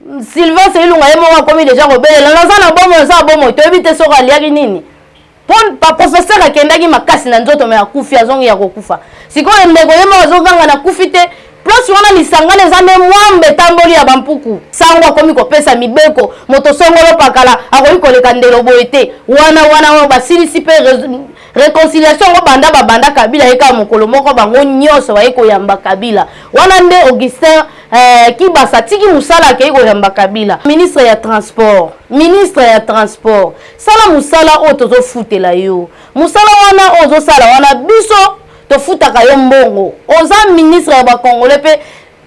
Sylvain c'est ilunga yemo komi déjà robelela na bomo to ebite so kaliaki nini pon pa professeur akendaki makasi na nzoto me akufi azongi ya kokufa sikoyo ndeko yemo azonganga na kufite plus wana lisangale zane mwambe tamboli ya bampuku sangwa komi kopesa mibeko moto songolo pakala akoyi koleka ndelo boete wana basilisi pe réconciliation ngo banda Kabila eka mokolo moko bango nyonso ba eko yamba Kabila wana nde Augustin Kibasa tiki musala ke eko yamba Kabila ministre ya transport sala musala o tozo futela yo musala wana ozo sala wana biso to futaka yo mbongo oza ministre ya ba Congolais pe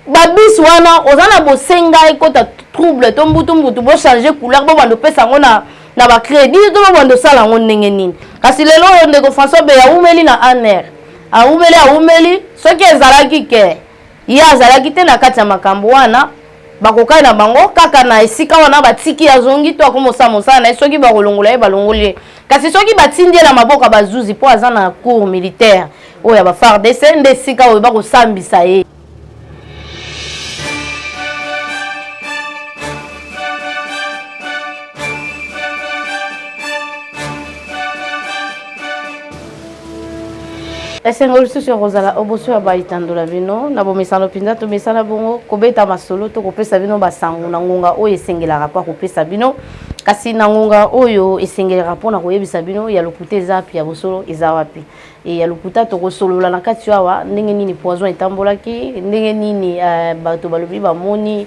ba bis wana oza na bosenga ekota trouble to mbutu bo changer couleur bo bando pesa ngona na ba crédit to bando sala ngo ndenge nini kasi lelo ndeko François be ya umeli na aner aumeli soki ezalaki ke ya azalaki te na kati ya makambo wana bakokai na bango kaka na esika wana batiki azongi to akomosa mosala na soki bakolongola ye balongoli kasi soki batindi na maboka bazuzi po aza na cours militaire oya ba FARDC nde esika oyo bakosambisa ye. Esengoli sur Rosala oboso ya baitandola bino na bomesano pinza to mesana bongo kobeta masolo to kopesa bino basango na ngonga oyo esengelaka pa kopesa bino kasi na ngonga oyo esengelaka pona koyebisa bino ya lokuta ezapi ya bosolo eza wapi e ya lokuta to kosolola na kati awa ndenge nini poison etambolaki ndenge nini bato balobi bamoni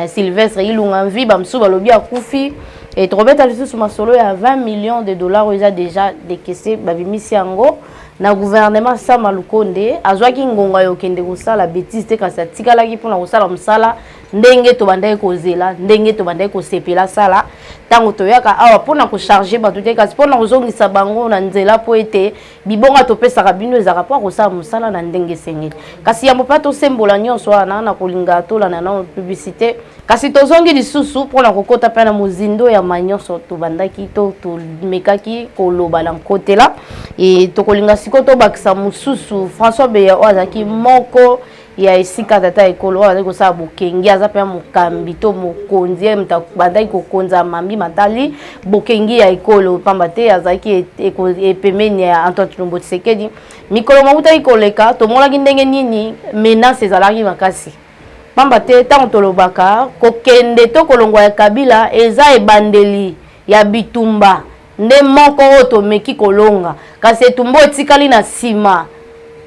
Sylvestre ilunga mvi bamsu balobi akufi et trobeta lisusu masolo ya 20 millions de dollars oyo eza déjà décaissé babimisi yango na gouvernement Sama Lukonde azwaki ngonga yo kende kosala bêtise te kasi atikalaki mpona kosala mosala ndenge to bandai kozela ndenge to bandai kosepela sala tango toyaka awa mpona kocharge bato te kasi mpona kozongisa bango na nzela po ete bibonga topesaka bino ezaka mpo kosala mosala na ndenge esengeli kasi yambo mpe tosembola nyonso wana na kolinga tolanda na publicité kasi tozongi lisusu mpona kokota mpe na mozindo ya manyonso tobandaki to tomekaki koloba na nkotela e tokolinga siko tobakisa mosusu François Beya oyo azalaki moko ya esika tata ekolo oyo azali kosala bokengi aza mpe mokambi to mokonzi mutu bandaki kokonza mambi matali bokengi ya ekolo pamba te azalaki epemeni ya Antoine Tshilombo Tshisekedi mikolo mabutaki koleka tomonaki ndenge nini menace ezalaki makasi pamba te ntango tolobaka kokende to kolongwa ya Kabila eza ebandeli ya bitumba nde moko oyo tomeki kolonga kasi etumba etikali na nsima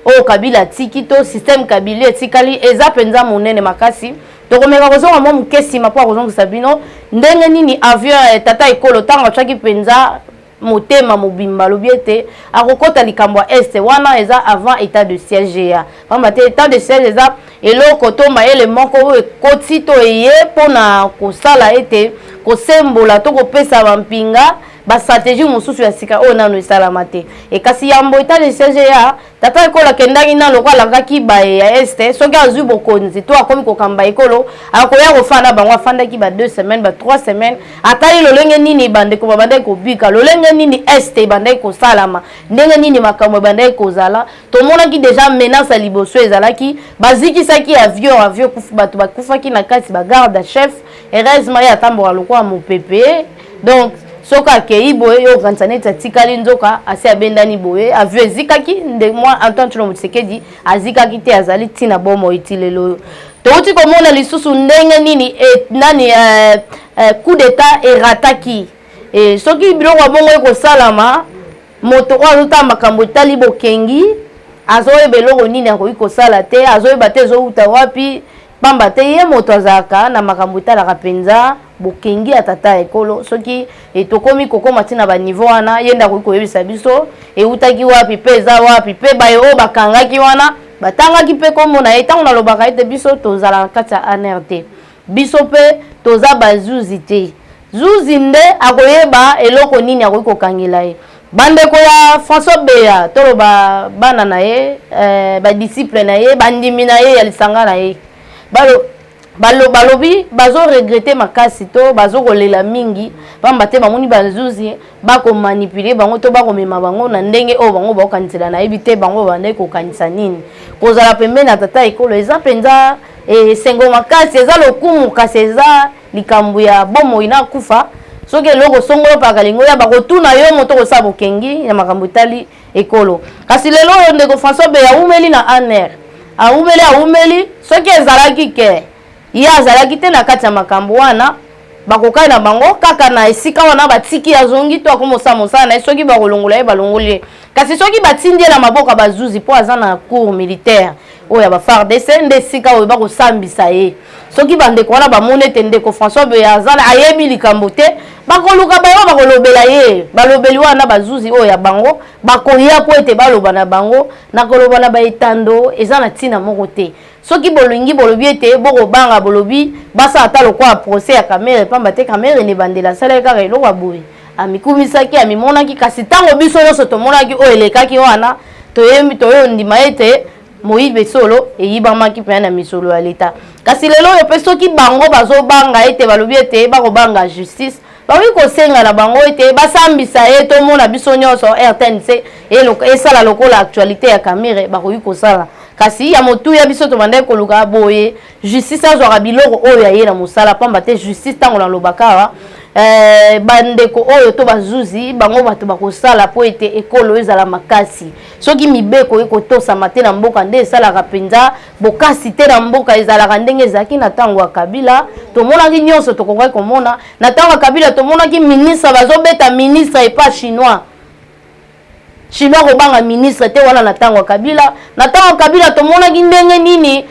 oyo Kabila tiki to système Kabila etikali eza penza monene makasi tokomeka kozonga mwa moke nsima mpo akozongisa bino ndenge nini avion tata ekolo ntango atwaki penza motema mobimba lobi ete akokota likambo ya este wana eza avant état de siège ya pamba te état de siège eza eloko to mayele moko oyo ekoti to eye mpona kosala ete kosembola to kopesa bampinga stratégie mosusu ya sika oyo nano esalama te e kasi yambo état de siège ya tata ekolo akendaki na lokola alakaki baye ya este soki azwi bokonzi to akomi kokamba ekolo akoya kofanda bango afandaki ba 2 semaines ba 3 semaines atali lolenge nini bandeko babandaki kobika lolenge nini este ebandaki kosalama ndenge nini makambo ebandaki kozala tomonaki déjà menace ya liboso ezalaki bazikisaki avion bato bakufaki na kati bagarde chef heureusement ye atamboka lokola mopepe donc soka akei boye yo kanisa neti atikali nzoka asi abendani boye avion ezikaki nde mwa Antoine Tshilombo Tshisekedi azikaki te azali ntina bomo etilelo touti komona lisusu ndenge nini nani coup d'état erataki soki biloko ya bongo ekosalama moto oyo azotala makambo etali bokengi azoyeba eloko nini akoki kosala te azoyeba te ezowuta wapi pamba te ye moto azalaka na makambo etalaka mpenza bokengi ya tata ekolo soki tokomi kokoma ntina baniveau wana ye nde akoki koyebisa biso eutaki wapi mpe eza wapi mpe baye oyo bakangaki wana batangaki mpe kombo na ye ntango nalobaka ete biso tozala na kati ya aner te biso mpe toza bazuzi te zuzi nde akoyeba eloko nini akoki kokangela ye bandeko ya François Beya toloba bana na ye badisciple na ye bandimi na ye ya lisanga na ye balobi bazo regretter makasi to bazo kolela mingi pamba te bamoni bazuzi bako manipuler bango to bako mema bango na ndenge o bango bakokanisela na yebi te bango bandai kokanisa nini kozala pembeni na tata ekolo eza penza et sengo makasi eza lokumu kasi eza likambo ya bomo ina kufa soki eloko songolo pa kalingo ya bakotuna yo moto kosala bokengi ya makambo etali ekolo kasi lelo oyo ndeko François be aumeli na aner aumeli soki ezalaki ke ye azalaki te na kati ya makambo wana bakokai na bango kaka na esika wana batiki azongi to akomosa mosala na ye soki bakolongola ye balongoli ye kasi soki batindi ye na maboko bazuzi mpo aza na cour militaire oyo ya bafardc nde esika oyo bakosambisa ye soki bandeko wana bamoni ete ndeko François Boye azala ayebi likambo te bakoluka bango bakolobela ye balobeli wana bazuzi oyo ya bango bakoya po ete baloba na bango na koloba na baetando eza na ntina moko te soki bolingi bolobi ete bokobanga bolobi basala ata lokwa procès ya Kamere pamba te Kamere ne bandela asala kaka eloko boye amikumisaki amimonaki kasi ntango biso nyonso tomonaki oyo elekaki wana toyo ndima ete Moïse Solo eyibamaki mpe na misolo ya leta kasi lelo oyo mpe soki bango bazobanga ete balobi ete bakobanga justice bakoki kosenga na bango ete basambisa ye tomona biso nyonso RTNC esala lokola actualité ya Kamere bakoki kosala kasi ya motuya biso tobandaki koluka boye justice azwaka biloko oyo aye na mosala pamba te justice ntango nalobaka bandeko oyo to bazuzi bango bato bakosala po ete ekolo ezala makasi soki mibeko ekotosama te na mboka nde esalaka mpenza bokasi te na mboka ezalaka ndenge ezalaki na ntango ya Kabila tomonaki nyonso tokokaki komona na ntango ya Kabila tomonaki ministre bazobeta ministre epa chinois kobanga ministre te wana na ntango ya Kabila na ntango ya Kabila tomonaki ndenge nini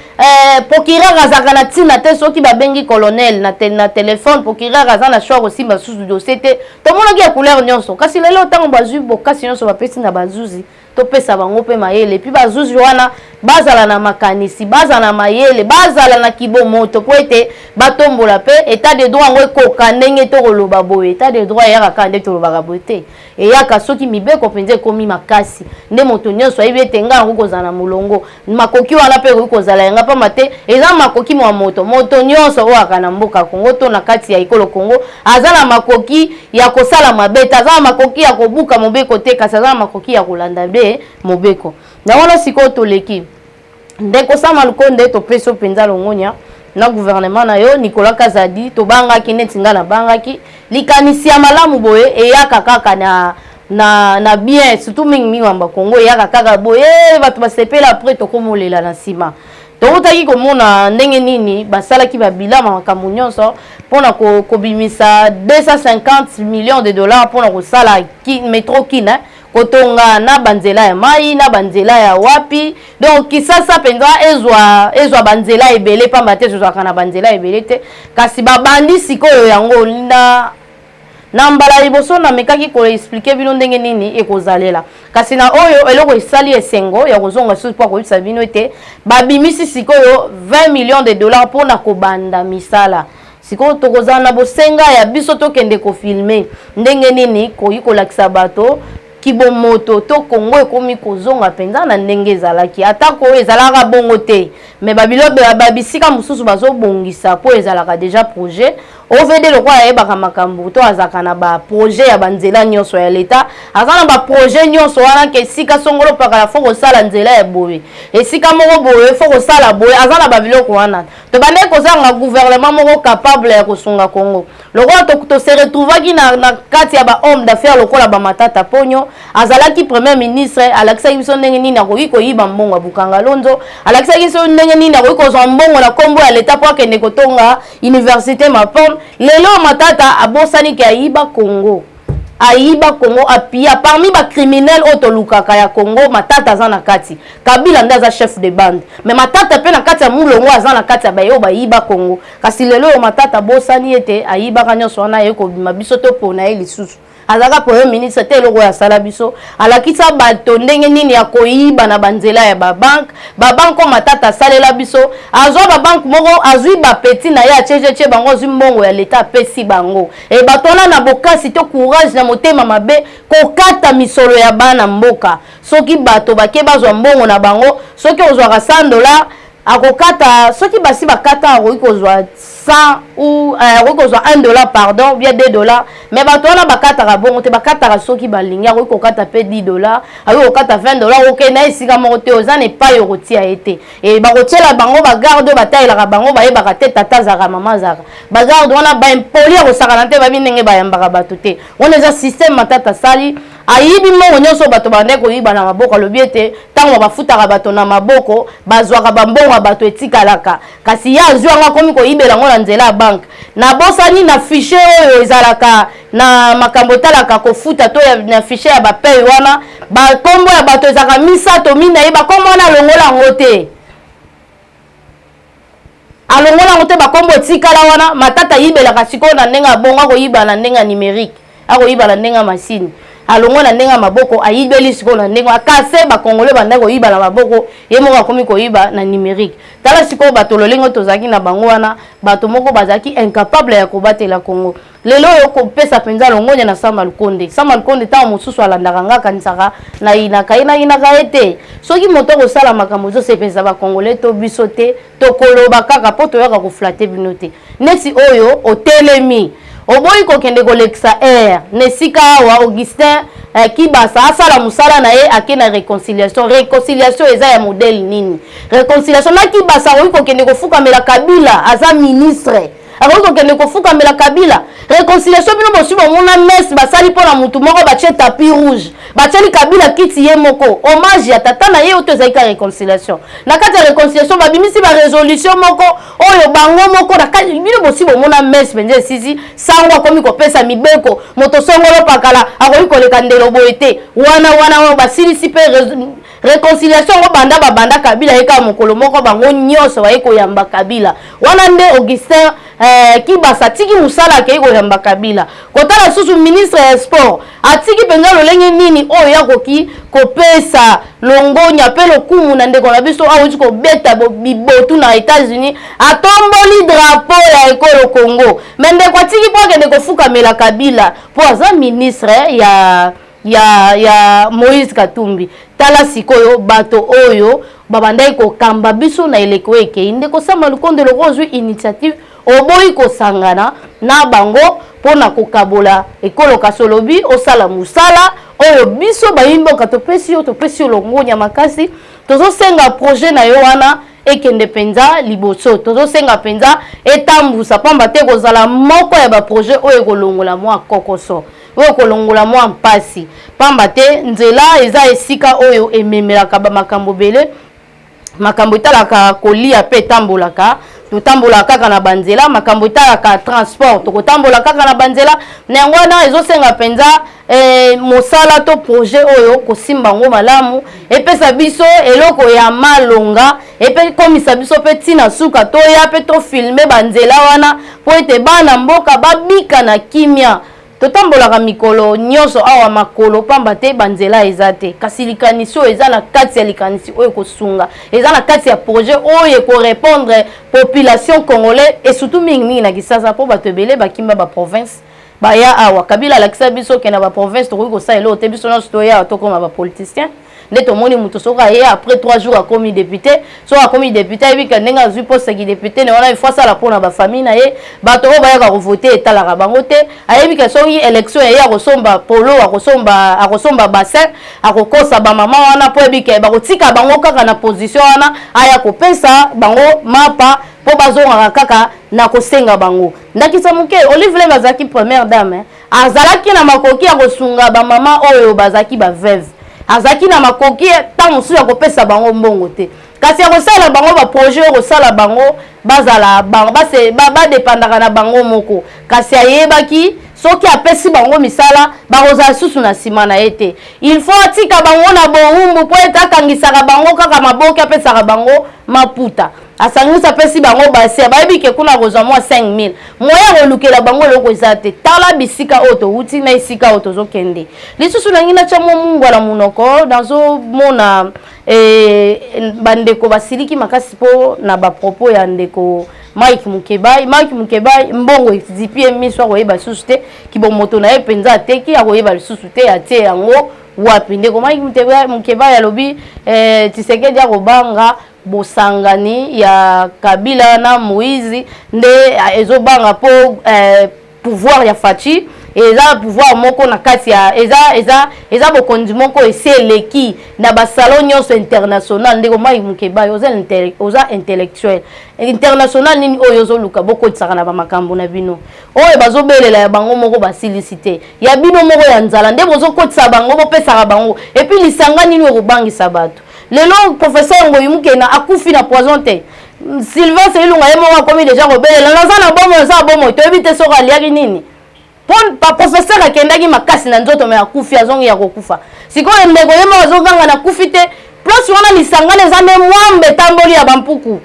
procureur azaka na ntina te soki babengi colonel na telefone procureur aza na choix kosimba susu dossier te tomonaki ya couleur nyonso kasi lelo ntango bazwi bokasi nyonso bapesi na bazuzi topesa bango mpe mayele epi bazuzi wana bazala na makanisi bazala na mayele bazala na kibomoto po ete batombola mpe état de droit yango ekoka ndenge tokoloba boye état de droit eyaka kaka nde tolobaka boye te eyaka soki mibeko mpenza ekomi makasi nde moto nyonso ayebi ete nga yango kozala na molongo makoki wana mpe ekoki kozala yanga pamba te eza makoki mwa moto nyonso oyo aka na mboka Kongo to na kati ya ekolo Kongo aza na makoki ya kosala mabe te aza na makoki ya kobuka mobeko te kasi aza na makoki ya kolanda be mobeko na wana sikoyo toleki ndeko Sama Lukonde topesi mpenza longonya na gouvernement na yo Nicolas Kazadi tobangaki neti nga na bangaki likanisi ya malamu boye eyaka kaka na bien surtout mingi wamba Kongo eyaka kaka boye bato basepela après tokomolela na nsima tokutaki komona ndenge nini basalaki babilama makambo nyonso mpona kobimisa 250 millions de dollars mpona kosala metro kina kotonga na banzela ya mai na banzela ya wapi donc kisasa penza ezwa banzela ebele pamba te ezwaka na banzela ebele te kasi babandi sikoyo yango na mbala liboso na mekaki ko expliquer bino ndenge nini ekozalela kasi na oyo eloko esali esengo ya kozonga susu po koyisa bino ete babimisi sikoyo 20 millions de dollars mpona kobanda misala sikoyo tokozala na bosenga ya biso tokende kofilme ndenge nini koyi kolakisa bato kibomoto to Kongo ekomi kozonga penza na ndenge ezalaki atako ezalaka bongo te mais babisika mosusu bazobongisa po ezalaka déjà projet ovede lokwa ayebaka makambo to azaka na ba projet ya banzela nyonso ya leta aza na ba projet nyonso wana ke esika songolo pakala fo kosala nzela ya boye esika moko boye fo kosala boye aza na babiloko wana to bande kozanga gouvernement moko capable ya kosunga Kongo lokwa to se retrouvaki na kati ya ba homme d'affaires lokola ba Matata Ponyo azalaki premier ministre alakisaki biso ndenge nini akoki koyiba mbongo ya Bukanga Lonzo alakisaki biso ndenge nini akoki kozwa mbongo na kombo ya leta po akende kotonga université Mapon lelo Matata abosani ke ayiba Kongo apia parmi ba criminels otolukaka ya Kongo Matata aza na kati Kabila nda aza chef de bande mais Matata pe na kati ya mulongo aza na kati ya bayo bayiba Kongo kasi lelo Matata bosani ete ayiba kanyoso wana yeko bima biso to pona ye lisusu azaka premier ministre te loko ya sala biso alakisa bato ndenge nini ya koyiba na banzela ya babank ko Matata salela biso azwa babank moko azwi bapeti na ya cheche bango azwi mbongo ya leta apesi bango e batona na bokasi to courage na motema mabe kokata misolo ya bana mboka soki bato bake bazwa mbongo na bango soki ozwaka $100 akokata soki basi bakata akoki kozwa 100 ou akoki kozwa $1 pardon bien $2 mais bato wana bakataka bongo te bakataka soki balingi akoki kokata pe $10 akoki kokata $20 okenda esika moko te oza na epai okotia ye te e bakotiela bango bagarde oyo batayelaka bango bayebaka te tata azaka mama azaka bagarde wana baimpoli akosakana te babi ndenge bayambaka bato te wana eza systeme matata asali ayibi mongo nyonso bato bande koyiba na maboko alobi ete ntango bafutaka bato na maboko bazwaka bambongo ya bato etikalaka kasi ye azwi yango akomi koyibela yango na nzela ya banke nabosani na fiche oyo ezalaka na makambo etalaka kofuta to na fiche ya bapei wana bakombo ya bato ezalaka misato minei bakombo wana alongola yango te alongola yango te bakombo etikala wana matata ayibelaka sikoyo na ndenge abongo akoyiba na ndenge ya numérique akoyiba na ndenge ya mashine alongo na ndenge maboko ayibeli siko na ndenge akase bakongole banda koyiba na maboko ye moko akomi koyiba na numérique tala siko bato lolingo tozaki na bango wana bato moko bazaki incapable ya kobatela Congo lelo yo kopesa penza longonya na Sama Lukonde ta mosusu alandaka ngaka kanisaka na inaka ete soki moto ko sala makambo zo sepesa ba congolais to biso te to koloba kaka poto yaka ko flatter binote nesi oyo otelemi oboyi kokende kolekisa nesika wa Augustin Kibasa asala musala na ye akena réconciliation eza ya modèle nini réconciliation na Kibasa oyi kokende kofukamela Kabila aza ministre akoki kokende kofukamela Kabila réconciliation bino bosi bomona messe basali mpona mutu moko batie tapis rouge batieli Kabila kiti ye moko hommage ya tata na ye oyo tozali ka réconciliation na kati ya réconciliation babimisi barésolution moko oyo bango moko bino bosi bomona messe mpenza esisi sango akomi kopesa mibeko moto songolo pakala akoki koleka ndelo boye te wana basilisi mpe réconciliation ngo babanda Kabila yeka mokolo moko bango nyonso baye koyamba Kabila wana nde Augustin Kibasa tiki musala ke koyamba Kabila kotala susu ministre ya sport atiki penza lolenge nini oyo yakoki kopesa longonya pe lokumu na ndeko na biso awuti kobeta bibotu na États-Unis atomboli drapeau ya ekolo Congo mendeko atiki po akende kofukamela Kabila po aza ministre ya Moïse Katumbi tala sikoyo bato oyo babandai kokamba biso na eleko eke ndeko Sama Lukonde lozwi initiative oboyi kosangana na bango pona kokabola ekolo kasolobi osala musala oyo biso bayimboka topesi longonya makasi tozosenga projet na yo wana ekende penza liboso tozosenga penza etambusa pamba te kozala moko ya ba projet oyo kolongola mwa kokoso oyo kolongola mwa mpasi pamba te nzela eza esika oyo ememelaka ba makambo bele makambo etalaka kolia pe tambolaka totambola kaka na banzela makambo etalaka transport tokotambola kaka na banzela nango wana ezosenga penza mosala to projet oyo kosimba ngo malamu epesa biso eloko ya malonga epe komisa biso pe tina suka to ya pe to filmer banzela wana po ete bana mboka babika na kimia totambolaka mikolo nyonso awa makolo pamba te banzela eza te kasi likanisi oyo eza na kati ya likanisi oyo kosunga eza na kati ya projet oyo korépondre population congolais et surtout mingi na Kisasa po bato ebele bakimba ba province baya awa Kabila alakisa biso ke na ba province tokoki kosalela oyo te biso nyonso toya tokoma ba politicien nde tomoni mutu soka ye après 3 jours akomi député so akomi député ayebika ndenge azwi poste ki député ne wana il faut asala mpona bafamille na ye bato oyo bayaka kovote etalaka bango te ayebika soki élection ye akosomba polo akosomba bassin akokosa bamama wana po yebika bakotika bango kaka na position wana aya kopesa bango mapa po bazongaka kaka na kosenga bango ndakisa moke Olive Leng azalaki première dame azalaki na makoki ya kosunga bamama oyo bazalaki baveuve azaki na makoki tango mosusu ya kopesa bango mbongo te kasi akosala bango baprojet oyo kosala bango bazala badepandaka na bango moko kasi ayebaki soki apesi bango misala bakozala susu na nsima na ye te il faut atika bango na bowumbu po ete akangisaka bango kaka maboki apesaka bango maputa asangisa apesi bango base bayebi ke kuna kozwa mwa 5000 moya kolukela bango eloko eza te tala bisika oyo towuti na esika oyo tozokende lisusu nangi natya mwa mungwala munoko nazomona bandeko basiliki makasi mpo na bapropos ya ndeko Mike Mukebai mbongo ezipie miso akoyeba lisusu te kibomoto na ye mpenza ateki akoyeba lisusu te atie yango wapi ndeko Mike Mukebai alobi Tshisekedi akobanga bosangani ya Kabila na Moïse nde ezobanga po pouvoir ya Fachi eza pouvoir moko na kati ya eza bokonzi moko eseleki na ba salon nyonso international ndeko mai mukeba oza intellectuel international nini oyo zoluka boko tsaka na ba makambo na bino oyo bazobelela ya bango moko basilicité ya bino moko ya nzala nde bozokotisa bango bopesa bango et puis lisanga nini okubangisa bato lelo professeur Ngoyi Mukena akufi na poison te Sylvain Selunga yemo wa komi déjà kobelela nazana bomo za bomo to ebite soka liaki nini pon pa professeur akendaki makasi na nzoto me akufi azongi ya kokufa sikoyo ndeko yemo azoganga na kufi te plus wana lisanga leza nde mwambe tamboli ya bampuku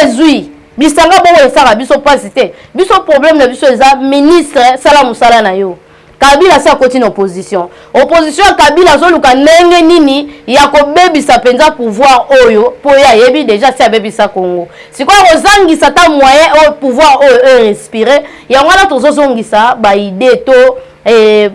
ezui bisanga bongo esaka biso pasi te biso problème na biso eza ministre sala musala na yo Kabila sa continue opposition ya Kabila zoluka ndenge nini ya kobebisa penza pouvoir oyo po ya yebi déjà si abebisa Congo sikoyo kozangisa ta moyen au pouvoir oyo respirer ya wana tozozongisa ba idée to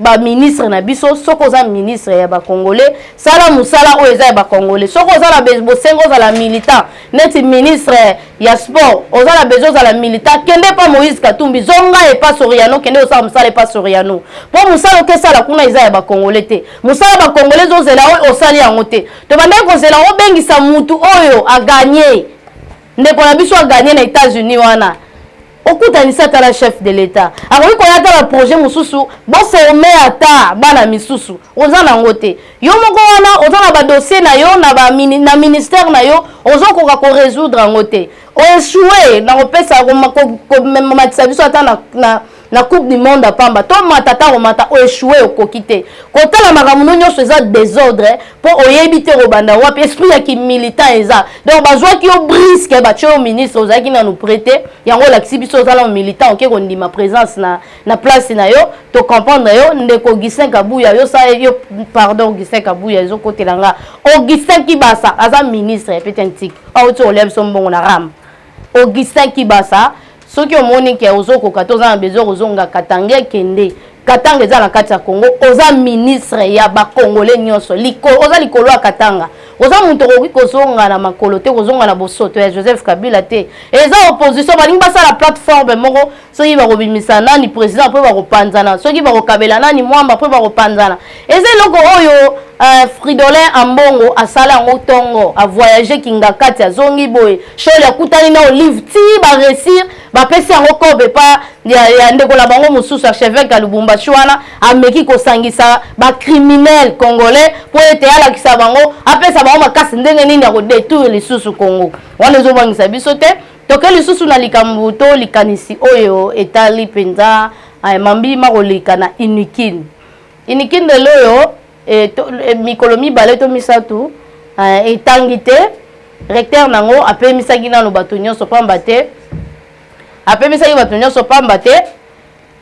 ba ministre na biso soko za ministre ya ba congolais sala musala oyo eza ya ba congolais soko za la bosengo za la militant neti ministre ya sport oza la besoin za la militant kende pa Moïse Katumbi zonga e pas Soriano kende osala musala e pas Soriano po musala ke sala kuna eza ya ba congolais te musala ba congolais zozela oyo osali yango te to bande ko zela obengisa mutu oyo a gagner ndeko na biso a gagner na États-Unis wana okutanisa tala chef de l'état akoki koyata la projet mususu boforme ata bana misusu oza nango te yo moko wana oza na badossier na yo na ministère na yo ozokoka korésoudre yango te oéchoué na kopesa komatisa biso ata na coupe du monde apamba to matata omata oéchoué okoki te kotala makambo nyonso eza désordre po oyebi te kobanda wapi esprit ya kimilitant eza donc bazwaki yo brisque batie yo ministre ozalaki nanu prêté yango olakisi biso ozala militant oke kondima présence na place na yo to comprendre yo ndeko Augustin Kabuya yo sa yo pardon Augustin Kabuya ezokotela nga Augustin Kibasa aza ministre ya petentique auto oleb sombongo na ram Augustin Kibasa soki omoni ke ozokoka toza na besoin ozonga Katanga kende Katanga eza na kati ya Congo oza ministre ya ba congolais nyonso oza likolo ya Katanga oza muntu okoki kozonga na makolo te kozonga na bosoto ya Joseph Kabila te eza opposition balingi basala plateforme moko soki bakobimisa nani président mpe bakopanzana soki bakokabela nani mwamba mpe bakopanzana eza eloko oyo Fridolin Ambongo asala yango tongo a voyager kinga kati azongi boye shole akutani na olive ti ba réussir bapesi yango kobe pa ya ndeko la bango mususu archevêque ya Lubumbashi wana ameki kosangisa ba criminel congolais po ete alakisa bango apesa bango makasi ndenge nini ya kodétruire lisusu Congo wana ezobangisa biso te toke lisusu na likambo to likanisi oyo etali penza mambi makolika na Inikin de loyo mikolo mibale to misatu etangi te recteur nango apemisaki nano bato nyonso pamba te apemisaki bato nyonso pamba te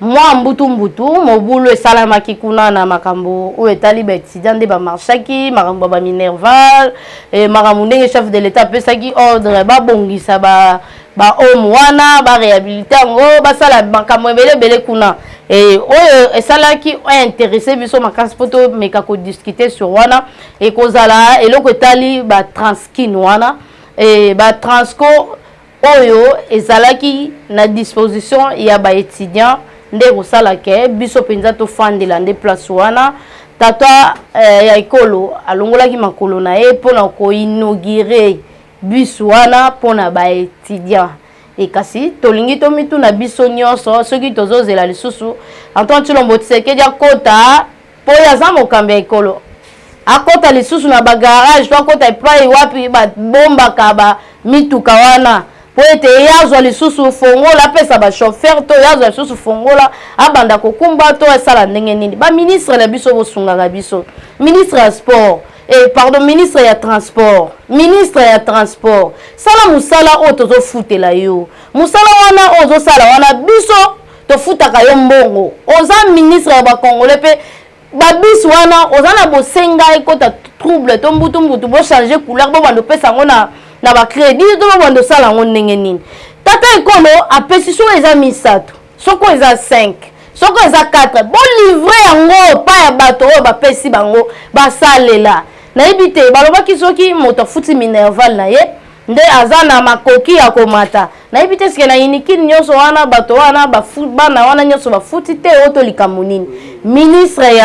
mwa mbutu mobulu esalamaki kuna na makambo oyo etali ba étudiant nde bamarchaki makambo ba minerval makambo ndenge chef de l'état apesaki ordre babongisa ba homme wana ba réhabiliter yango basala makambo ebele kuna oyo esalaki intéressé biso makasi poto meka ko discuter sur wana ekozala eloko etali ba transkin wana ba transco oyo ezalaki na disposition ya ba étudiant nde kosala ke biso penza to fandela nde place wana tata ya ekolo alongolaki makolo na ye pona ko inaugurer bus wana pona ba étudiant ekasi tolingi to mitu na biso nyonso soki tozozela lisusu Antoine Tshilombo Tshisekedi akota po yaza mokambi ya ekolo akota lisusu na ba garage to akota epai wapi ba bomba ka ba mituka wana po ete yazwa lisusu fongola apesa ba chauffeur to yazwa lisusu fongola abanda kokumba to esala ndenge nini ba ministre na biso bosungaka biso ministre ya sport pardon ministre ya transport sala musala o tozo futela yo musala wana ozo sala wana biso to futaka yo mbongo oza ministre ya ba congolais pe ba bis wana oza na bosenga ekota trouble to mbutu bo changer couleur bo bando pesa ngo na ba crédit to bo bando sala ngo ndenge nini tata ekolo apesi so eza misato soko eza 5 soko eza 4 bo livrer yango pa ya bato oyo bapesi bango basalela nayebi te balobaki soki moto futi minerval na ye nde aza na makoki ya komata nayebi te sike na inikini nyonso wana bato wana bana wana nyonso bafuti te oto likambo nini ministre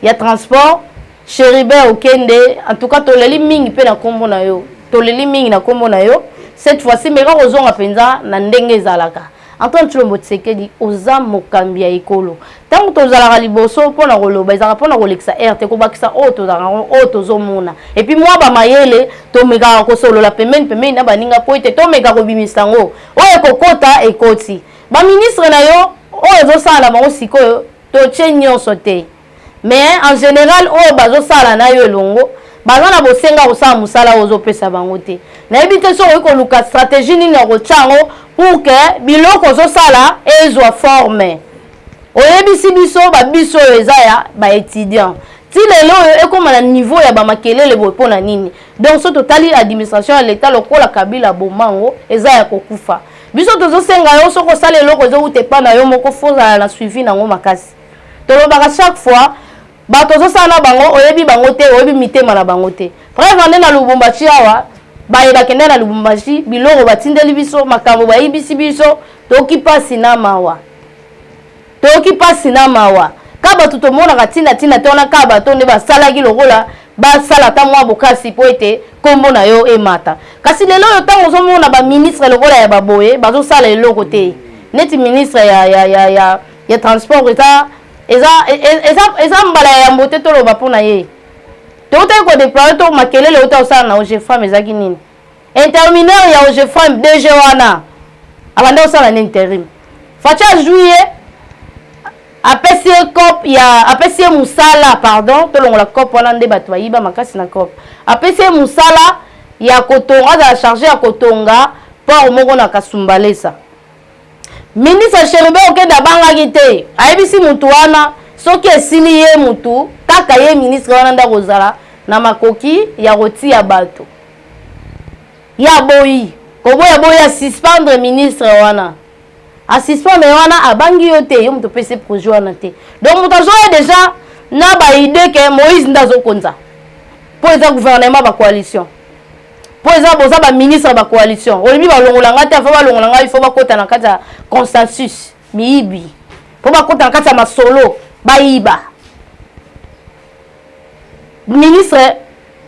ya transport Cheribert Okende en tout cas toleli mingi pe na kombo na yo toleli mingi na kombo na yo cette fois-ci meka kozonga penza na ndenge ezalaka Antoine Tshilombo Tshisekedi oza mokambi ya ekolo tango tozalaka liboso mpona koloba ezalaka mpona kolekisa RT kobakisa oyo tozalaka oyo tozomona et puis mwa bamayele tomekaka kosolola pembeni na baninga po ete tomeka kobimisa yango oyo ekokota ekoti baministre na yo oyo ezosala bango sikoyo totie nyonso te mais en général oyo bazosala na yo elongo baza na bosenga kosala mosala oyo ozopesa bango te nayebi te soki oyi koluka stratégie nini ya kotya yango pour que biloko ozosala ezwa forme oyebisi biso babiso oyo eza ya baétudiant ti lelo oyo ekóma na niveau ya bamakelele boye mpo na nini donc so totali administration ya leta lokola Kabila bomango eza ya kokufa biso tozosenga yo soki osala eloko ezowuta epai na yo moko fozala na suivi nango makasi tolobaka chaque fois bato ozosala na bango oyebi bango te oyebi mitema na bango te preuve nde na Lubumbashi awa bayebake nde na Lubumbashi biloko batindeli biso makambo bayibisi biso toki pasi na mawa ka bato tomonaka tina te wana ka bato nde basalaki lokola basala ta mwa bokasi po ete kombo na yo emata kasi lelo oyo ntango ozomona baministre lokola ya baboye bazosala eloko te neti ministre ya transport eza mbala ya yambo te toloba mpona ye totaki kodeploye to makelele ota osala na OGFAM ezaki nini interminaire ya OGFAM DG wana abande osala na interim facha juillet apesi ye musala pardon tolongola cop wana nde bato bayiba makasi na cop apesi ye musala ya kotonga azala charge ya kotonga port moko na Kasumbalesa ministre Cheribert Okende abangaki te ayebisi mutu wana soki esili ye mutu kaka ye ministre wana nda kozala na makoki ya kotia bato ya boyi koboya boya suspendre ministre wana suspendre wana abangi yo te yo mutu pese projet wana te donc mutu azoya déjà na baide ke Moïse nda azokonza po eza gouvernement ba coalition po eza boza baministre ba coalition olibi balongolanga te afo balongolanga ifo bakota na kati ya consensus miyibi po bakota na kati ya masolo bayiba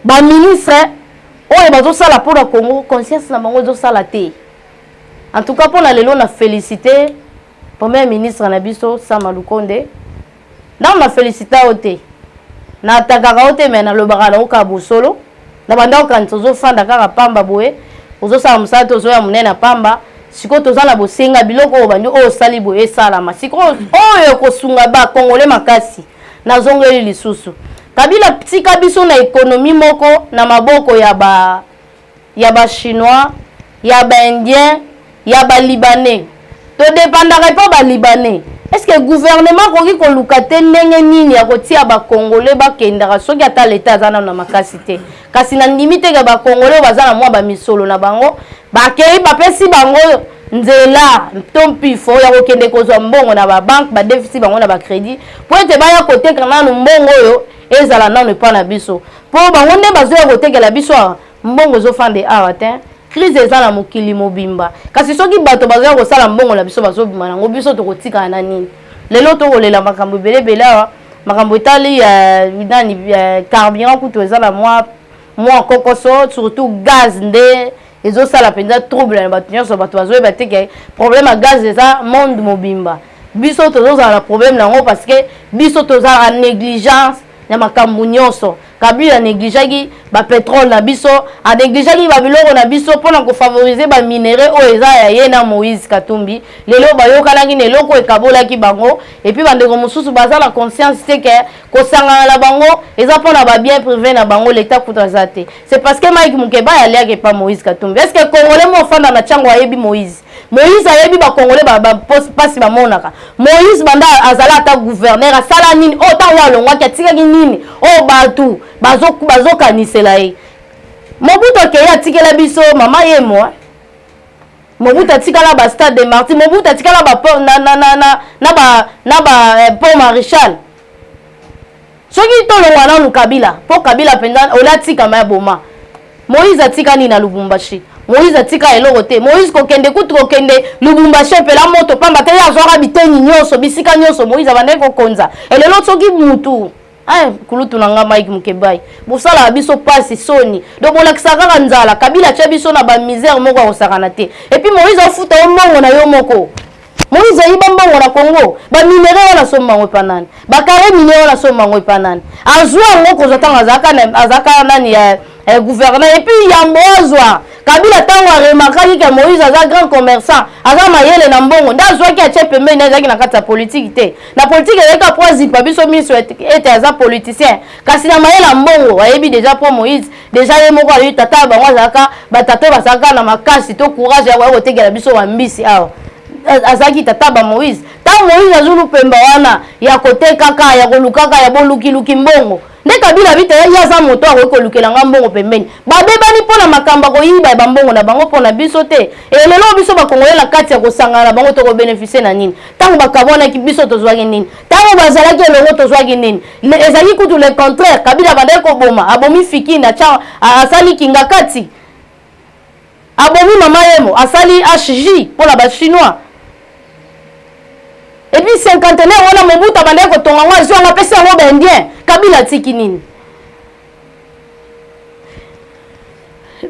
baministre oyo bazosala mpona Congo conscience na bango ezosala te en tout cas mpona lelo na félicité premier ministre na biso Sama Lukonde ntango na félicité o te na atakaka o te me nalobaka na oka bosolo na bandako kanisa ozofanda kaka pamba boye ozosala mosala te ozoya monene na pamba sikoyo toza na bosenga biloko oyo bandi oyo osali boye esalama sikoyo oyo ekosunga bakongole makasi nazongeli lisusu Kabila tika biso na ekonomi moko na maboko ya ba chinois ya ba indien ya ba libanais to dépendaka pa ba libanais est-ce que gouvernement koki koluka te ndenge nini ya kotia ba congolais bakendaka soki ata leta azana na makasi te kasi na ndimite ke ba congolais bazana mwa ba misolo na bango bakei bapesi bango nzela tompifo ya kokende kozwa mbongo na ba banque ba déficit bango na ba crédit po ete baya koteka nanu mbongo oyo ezala nanu epa na biso po bango nde bazoya kotekela biso mbongo ezofande awa te crise eza na mokili mobimba kasi soki bato bazoya kosala mbongo na biso bazobima nango biso tokotikala na nini lelo tokolela makambo ebelebele awa makambo etali nani carburant kutu eza na mwa kokoso surtout gaz nde ezosala mpenza trouble na bato nyonso bato bazoyeba te ke problème ya gaz eza monde mobimba biso tozozala na problème nango parce que biso tozala négligence na makambo nyonso Kabila négligeaki ba pétrole na biso a négligeaki ba biloko na biso pona ko favoriser ba minerais oyo eza ya ye na Moïse Katumbi lelo bayokanaki na eloko ekabolaki bango et puis bandeko mosusu baza na conscience te ke kosangana na bango eza pona ba bien privé na bango l'état kuta te c'est parce que Mike Mukeba aliaki pa Moïse Katumbi est-ce que congolais mo fanda na chango ayebi Moïse ayebi ba congolais ba pasi ba monaka Moïse banda azala ata gouverneur asala nini o ta walongwa katikaki nini o batu bazokanisela ye Mobutu akei atikela biso mama ye moi Mobutu atikala ba stade de Martyrs Mobutu atikala ba na ba Paul Maréchal soki to longwa na Kabila po Kabila penza olatika ma boma Moïse atika ni na Lubumbashi Moïse atika eloko te Moïse kokende kutu kokende Lubumbashi pela moto pamba te ya zwaka bitenyi nyonso bisika nyonso Moïse abande kokonza elelo soki mutu ay kulutu nanga Mike Mukebai bosala biso pasi soni donc bolakisa kaka nzala Kabila tia biso na ba misère moko akosakana te et puis Moïse afuta yo mbongo na yo moko Moïse yiba mbongo na Congo ba minere wana somba ngo panani ba kare minere wana somba ngo panani azwa ngo kozotanga azaka nani ya gouverneur et puis yambo azwa Kabila tango remarquaki que Moïse aza grand commerçant aza mayele na mbongo ndazwa ki atie pembe na ezaki na kati ya politique te na politique ezaka prozipa biso ministre ete aza politicien kasi na mayele mbongo wayebi déjà pour Moïse déjà ye moko ali tata bango azaka batata basaka na makasi to courage ya kotegela biso wa mbisi awa azaki tata ba Moïse ta Moïse azulu pemba wana ya kote kaka ya kolukaka ya boluki mbongo nde Kabila bita ya za moto akolukela mbongo pembeni babebani pona makamba ko yiba ba mbongo na bango pona biso te elelo biso bakongolela kati ya kosangana bango to ko bénéficier na nini tango bakabona ki biso tozwaki nini tango bazalaki elongo tozwaki nini ezali kutu le contraire Kabila bande ko boma abomi fiki na cha asali kinga kati abomi mama yemo asali HJ pona ba chinois. Et puis 50aire wana Mobutu bande ko tonga ngwa zwa ngapesa ngo bendien Kabila tiki nini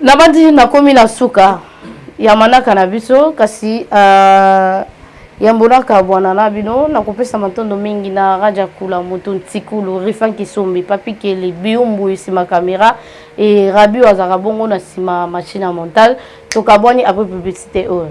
na bandi na komi na suka ya manaka na biso kasi yambonaka bwana na bino na kopesa matondo mingi na raja kula moto ntikulu Rifan Kisombi papi kele biumbu isima kamera et Rabi azaka bongo na sima machine mentale to kaboni après publicité heure